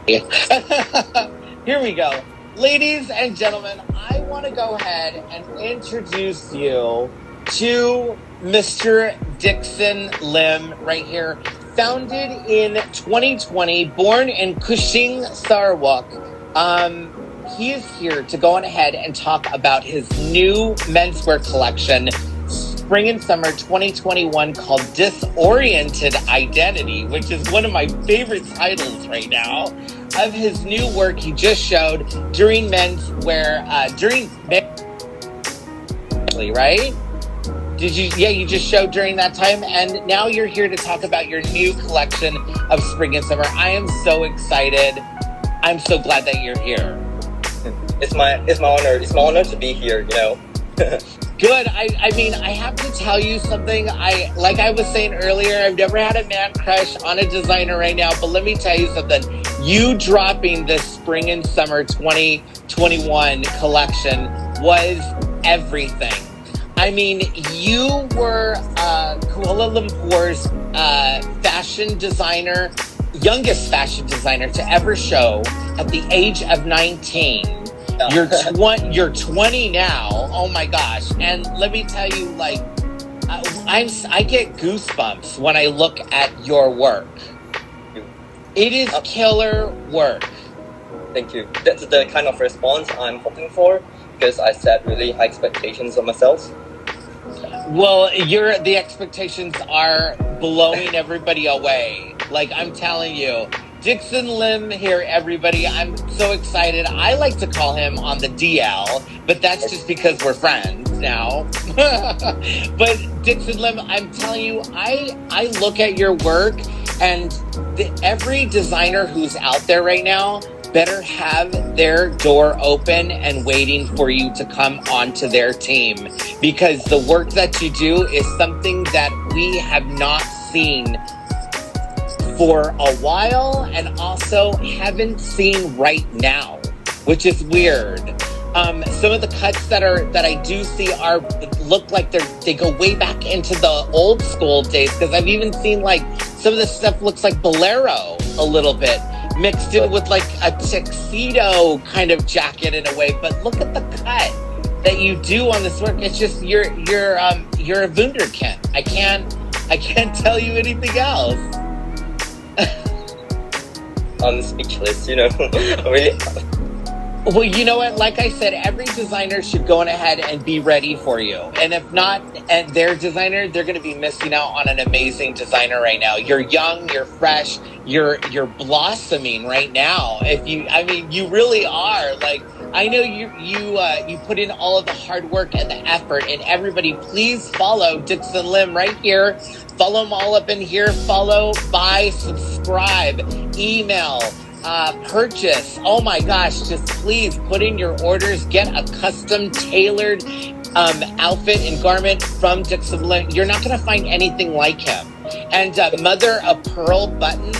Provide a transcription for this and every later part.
Here we go. Ladies and gentlemen, I want to go ahead and introduce you to Mr. Dickson Lim right here. Founded in 2020, born in Kuching, Sarawak. He is here to go on ahead and talk about his new menswear collection, Spring and Summer 2021, called Disoriented Identity, which is one of my favorite titles right now of his new work he just showed during right? You just showed during that time, and now you're here to talk about your new collection of Spring and Summer. I am so excited. I'm so glad that you're here. It's my honor. It's my honor to be here, Good. I mean, I have to tell you something. Like I was saying earlier, I've never had a man crush on a designer right now, but let me tell you something. You dropping this Spring and Summer 2021 collection was everything. I mean, you were Kuala Lumpur's fashion designer, youngest fashion designer to ever show at the age of 19. You're 20 now. Oh my gosh. And let me tell you, like, I get goosebumps when I look at your work. It is killer work. Thank you. That's the kind of response I'm hoping for, because I set really high expectations of myself. Well, the expectations are blowing everybody away. Like, I'm telling you. Dickson Lim here, everybody. I'm so excited. I like to call him on the DL, but that's just because we're friends now. But Dickson Lim, I'm telling you, I look at your work, and every designer who's out there right now better have their door open and waiting for you to come onto their team, because the work that you do is something that we have not seen for a while, and also haven't seen right now, which is weird. Some of the cuts that I do see look like they go way back into the old school days, because I've even seen like some of this stuff looks like bolero a little bit, mixed in with like a tuxedo kind of jacket in a way. But look at the cut that you do on this work. It's just you're a wunderkind. I can't tell you anything else. I'm speechless, really. Well, you know what? Like I said, every designer should go on ahead and be ready for you. And if not, and their designer, they're going to be missing out on an amazing designer right now. You're young, you're fresh, you're blossoming right now. You really are. Like, I know you put in all of the hard work and the effort. And everybody, please follow Dickson Lim right here. Follow them all up in here. Follow, buy, subscribe, email, purchase. Oh my gosh, just please put in your orders. Get a custom tailored outfit and garment from Dickson Lim. You're not going to find anything like him. And Mother of Pearl Buttons.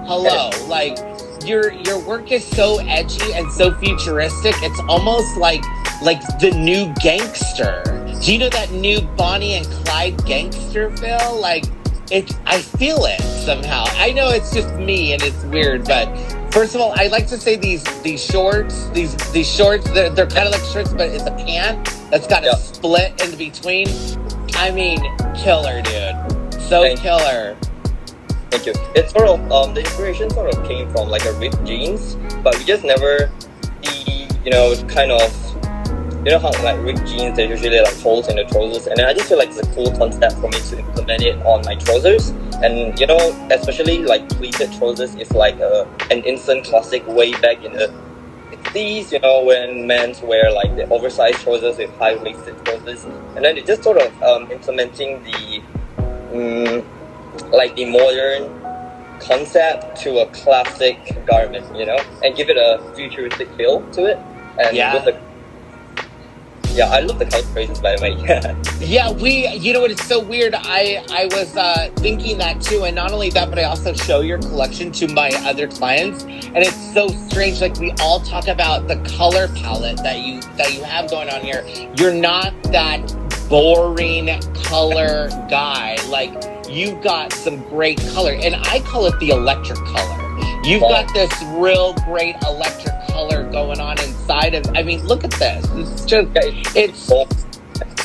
Hello. Like, your work is so edgy and so futuristic. It's almost like the new gangster. Do you know that new Bonnie and Clyde gangster feel? Like, I feel it somehow. I know it's just me and it's weird, but first of all, I like to say these shorts, these shorts, they're kind of like shorts, but it's a pant that's got a split in between. I mean, killer, dude. Killer. Thank you. It's sort of, the inspiration sort of came from like a ripped jeans, but we just never see, kind of, how like ripped jeans, there's usually like holes in the trousers, and then I just feel like it's a cool concept for me to implement it on my trousers. And especially like pleated trousers is like an instant classic way back in the 60s, when men wear like the oversized trousers with high-waisted trousers, and then it's just sort of implementing the like the modern concept to a classic garment, and give it a futuristic feel to it. And I love the color phrases, by the way. Yeah, it's so weird. I was thinking that too, and not only that, but I also show your collection to my other clients, and it's so strange. Like, we all talk about the color palette that you have going on here. You're not that boring color guy. Like, you've got some great color, and I call it the electric color. You've Wow. got this real great electric color going on inside of. I mean, look at this. It's just it's Bold.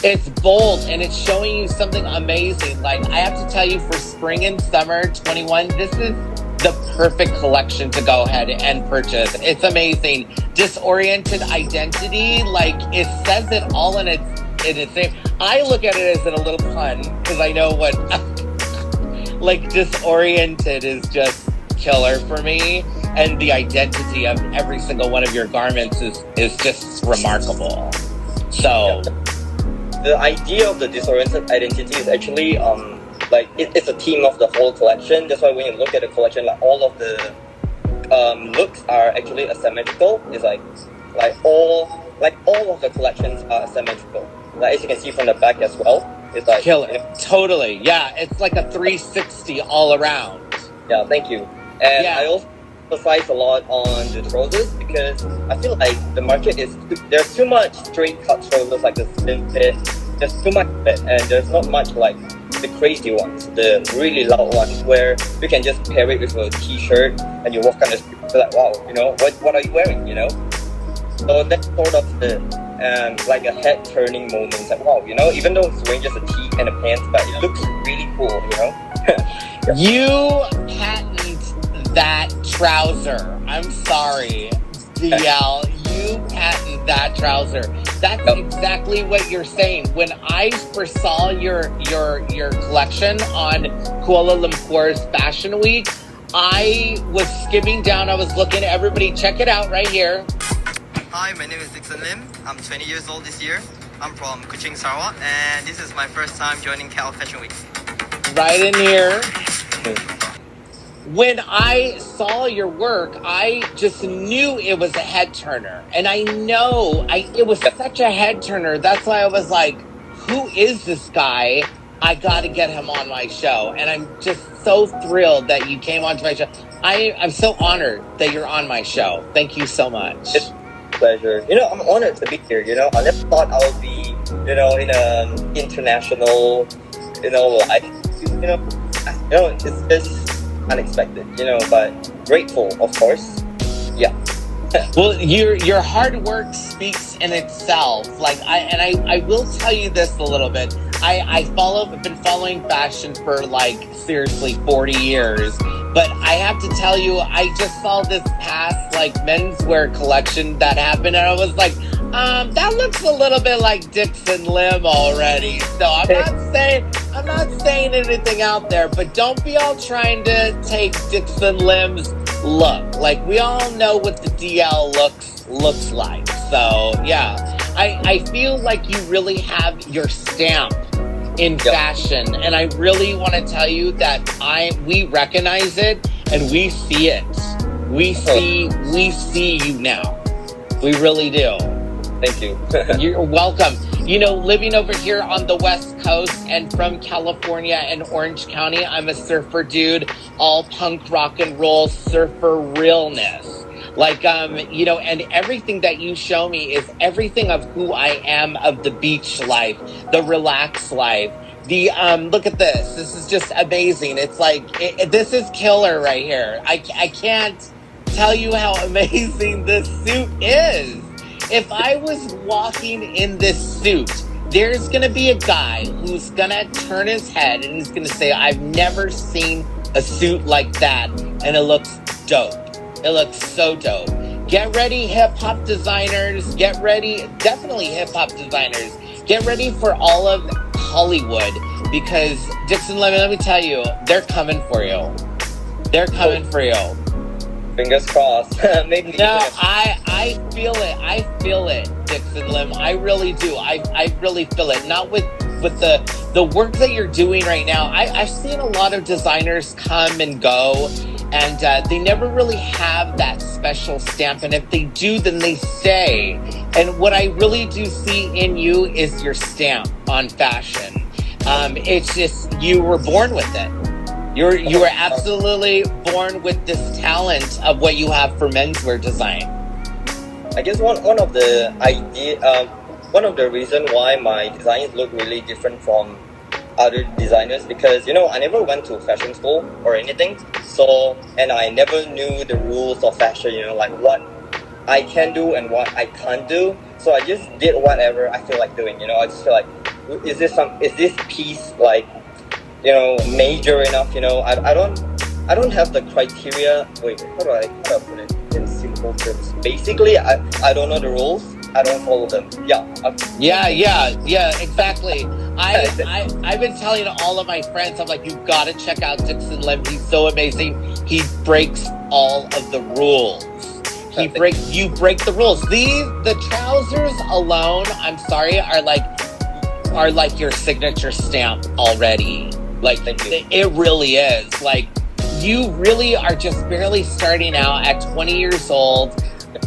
it's bold and it's showing you something amazing. Like I have to tell you, for spring and summer 21, this is the perfect collection to go ahead and purchase. It's amazing. Disoriented identity, like it says it all in its name. I look at it as a little pun because I know what like disoriented is just killer for me, and the identity of every single one of your garments is just remarkable. So The idea of the disoriented identity is actually like it's a theme of the whole collection. That's why when you look at the collection, like all of the looks are actually asymmetrical. It's like all of the collections are asymmetrical. Like as you can see from the back as well, it's like killer. you know, Totally. Yeah, it's like a 360 all around. yeah, thank you. And Yeah. I also emphasize a lot on the trousers because I feel like the market there's too much straight cut trousers like the slim fit. There's too much of it, and there's not much like the crazy ones, the really loud ones where you can just pair it with a t-shirt and you walk on the street, you're like, wow, you know, what are you wearing, you know? So that's sort of the like a head turning moment. Like, wow, you know, even though it's wearing just a tee and a pants, but it looks really cool, you know? You patent that trouser. I'm sorry, DL. You patent that trouser. That's exactly what you're saying. When I first saw your collection on Kuala Lumpur's Fashion Week, I was skimming down. I was looking. Everybody, check it out right here. Hi, my name is Dickson Lim. I'm 20 years old this year. I'm from Kuching, Sarawak, and this is my first time joining Cal Fashion Week. Right in here. When I saw your work, I just knew it was a head turner. And I know it was such a head turner. That's why I was like, who is this guy? I got to get him on my show. And I'm just so thrilled that you came onto my show. I'm so honored that you're on my show. Thank you so much. It's a pleasure. You know, I'm honored to be here, you know. I never thought I would be, you know, in an international, you know, like, you know, it's just unexpected, you know, but grateful, of course. Yeah. Well, your hard work speaks in itself. Like I will tell you this a little bit. I've been following fashion for like seriously 40 years. But I have to tell you, I just saw this past like menswear collection that happened, and I was like, that looks a little bit like Dickson Lim already. So I'm not saying anything out there, but don't be all trying to take Dickson Lim's look. Like we all know what the DL looks like. So yeah, I feel like you really have your stamp in fashion, and I really want to tell you that we recognize it and we see it. We see you now. We really do. Thank you. You're welcome. You know, living over here on the West Coast and from California and Orange County, I'm a surfer dude, all punk rock and roll surfer realness. Like, you know, and everything that you show me is everything of who I am, of the beach life, the relaxed life. The, look at this. This is just amazing. It's like, this is killer right here. I can't tell you how amazing this suit is. If I was walking in this suit, there's going to be a guy who's going to turn his head and he's going to say, I've never seen a suit like that. And it looks dope. It looks so dope. Get ready, hip-hop designers. Get ready, definitely hip-hop designers. Get ready for all of Hollywood, because Dickson Lim, let me tell you, they're coming for you. They're coming for you. Fingers crossed. Maybe. No, I feel it. I feel it, Dickson Lim. I really do. I really feel it. Not with the work that you're doing right now. I've seen a lot of designers come and go, and they never really have that special stamp. And if they do, then they stay. And what I really do see in you is your stamp on fashion. It's just, you were born with it. You were absolutely born with this talent of what you have for menswear design. I guess one of the reason why my designs look really different from other designers because I never went to fashion school or anything. So and I never knew the rules of fashion. Like what I can do and what I can't do. So I just did whatever I feel like doing. I just feel like is this piece like major enough? I don't have the criteria. Wait, how do I put it in simple terms? Basically, I don't know the rules. I don't follow them. Yeah, exactly. I've been telling all of my friends, I'm like, you've got to check out Dickson Lim. He's so amazing. He breaks all of the rules. You break the rules. The trousers alone, I'm sorry, are like your signature stamp already. Like it really is. Like you really are just barely starting out at 20 years old.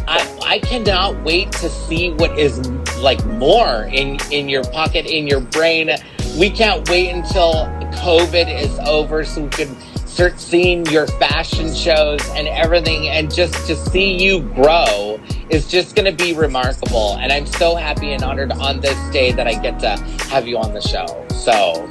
I cannot wait to see what is like more in your pocket, in your brain. We can't wait until COVID is over so we can start seeing your fashion shows and everything, and just to see you grow is just going to be remarkable. And I'm so happy and honored on this day that I get to have you on the show. So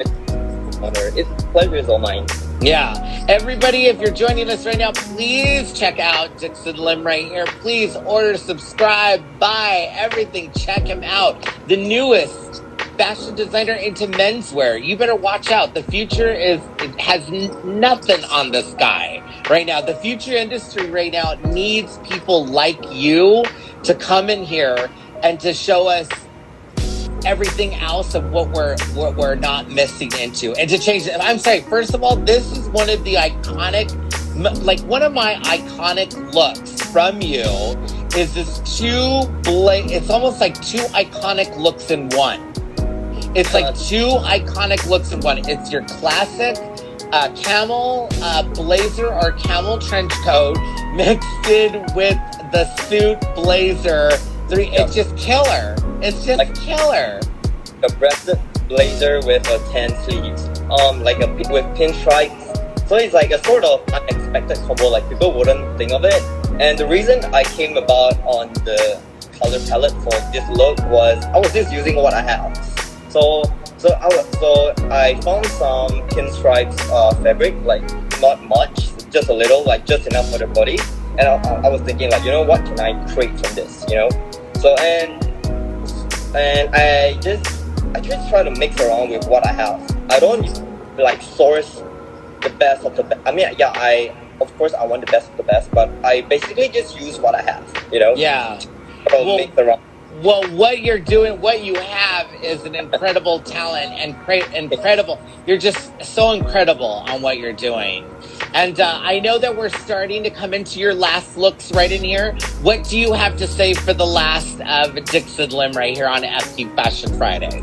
it's pleasure is all mine. Yeah. Everybody, if you're joining us right now, please check out Dickson Lim right here. Please order, subscribe, buy everything. Check him out. The newest fashion designer into menswear. You better watch out. The future has nothing on this guy right now. The future industry right now needs people like you to come in here and to show us everything else of what we're not missing into, and to change it. I'm sorry, first of all, this is one of the iconic, like one of my iconic looks from you is this it's almost like two iconic looks in one. It's like two iconic looks in one. It's your classic camel blazer or camel trench coat mixed in with the suit blazer. It's just killer. It's just like killer. A breasted blazer with a tan sleeves, with pinstripes. So it's like a sort of unexpected combo. Like people wouldn't think of it. And the reason I came about on the color palette for this look was I was just using what I have. So I found some pinstripes fabric, like not much, just a little, like just enough for the body. And I was thinking like, what can I create from this? So and I just try to mix around with what I have. I don't like source the best of the best. I mean, yeah, of course I want the best of the best, but I basically just use what I have. Yeah. So mix around. Well, what you're doing, what you have is an incredible talent and incredible. You're just so incredible on what you're doing. And I know that we're starting to come into your last looks right in here. What do you have to say for the last of Dickson Lim right here on FQ Fashion Fridays?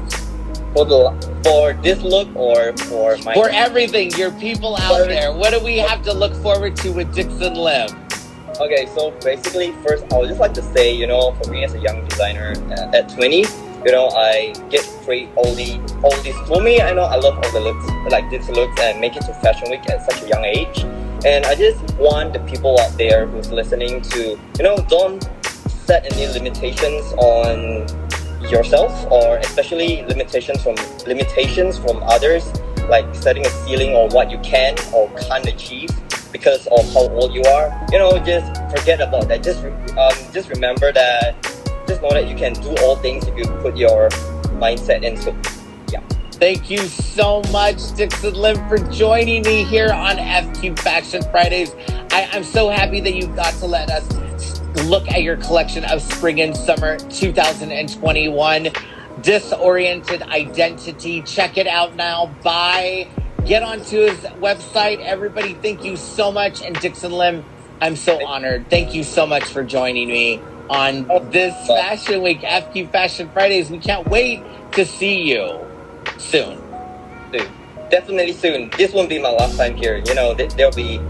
For this look or for my... For everything, your people out there. What do we have to look forward to with Dickson Lim? Okay, so basically, first, I would just like to say, for me as a young designer at 20, I get to create all these. For me, I know I love all the looks, like these looks, and make it to Fashion Week at such a young age. And I just want the people out there who's listening to, don't set any limitations on yourself, or especially limitations from others, like setting a ceiling on what you can or can't achieve because of how old you are. Just forget about that. Just remember that. Just know that you can do all things if you put your mindset into it. Yeah. Thank you so much, Dickson Lim, for joining me here on FQ Fashion Fridays. I'm so happy that you got to let us look at your collection of spring and summer 2021. Disoriented Identity. Check it out now. Buy. Get onto his website. Everybody, thank you so much. And Dickson Lim, I'm so honored. Thank you so much for joining me on this Fashion Week, FQ Fashion Fridays. We can't wait to see you soon. Definitely soon. This won't be my last time here. There'll be,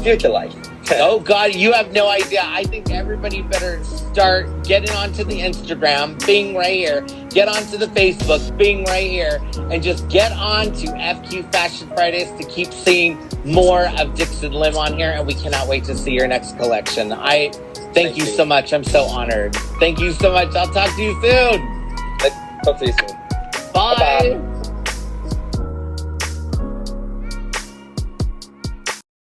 future life. Oh God, you have no idea. I think everybody better start getting onto the Instagram, Bing right here. Get onto the Facebook, Bing right here. And just get on to FQ Fashion Fridays to keep seeing more of Dickson Lim on here. And we cannot wait to see your next collection. Thank you so much. I'm so honored. Thank you so much. I'll talk to you soon. Talk to you soon. Bye. Bye-bye.